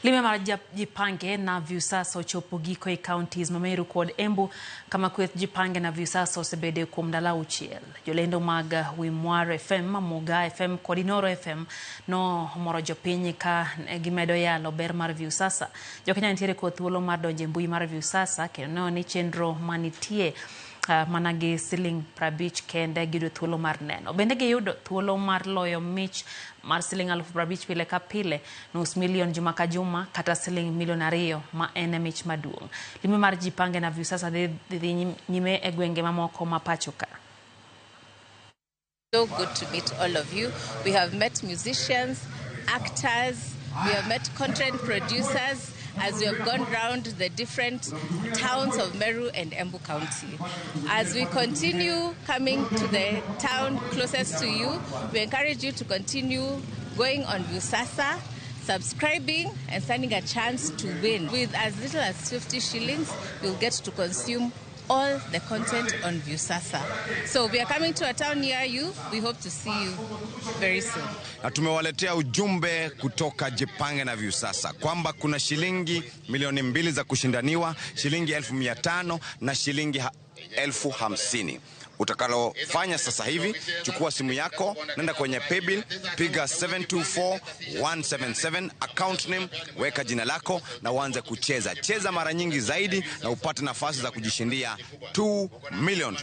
Limbe Jipange na Viusasa ochopo giko e counties ma Meru kod Embu kama kweth Jipange na Viusasa osebede kuom ndalo uchiel. Jolendo mag Wimwar FM, Moga FM kod Inoro FM no moro jopiny ka gimedo yalo ber mar Viusasa. Jokenya nitiere kod thuolo mar donje mbui mar Viusasa kendo ni chenro manitie managi siling 50 kende gido thuolo mar neno. Bende giyudo thuolo mar loyo mich mar siling 50,000 pile ka pile, nus milion juma ka juma kata siling milion 2 ma ene mich maduong'. Limbe Jipange na Viusasa dhi nyime e gwenge mamoko ma pacho ka. So good to meet all of you. We have met musicians, actors, we have met content producers as we have gone round the different towns of Meru and Embu County. As we continue coming to the town closest to you, we encourage you to continue going on Viusasa, subscribing and standing a chance to win. With as little as 50 shillings, you'll get to consume all the content on Viusasa. So we are coming to a town near you. We hope to see you very soon. Na tumewaletea ujumbe kutoka Jipange na Viusasa kwamba kuna shilingi milioni 2 za kushindaniwa, shilingi 1,500 na shilingi 50,000. Utakalofanya sasa hivi, chukua simu yako, nenda kwenye paybill, piga 724177, account name, weka jina lako na uanze kucheza. Cheza mara nyingi zaidi na upate nafasi za kujishindia 2 million.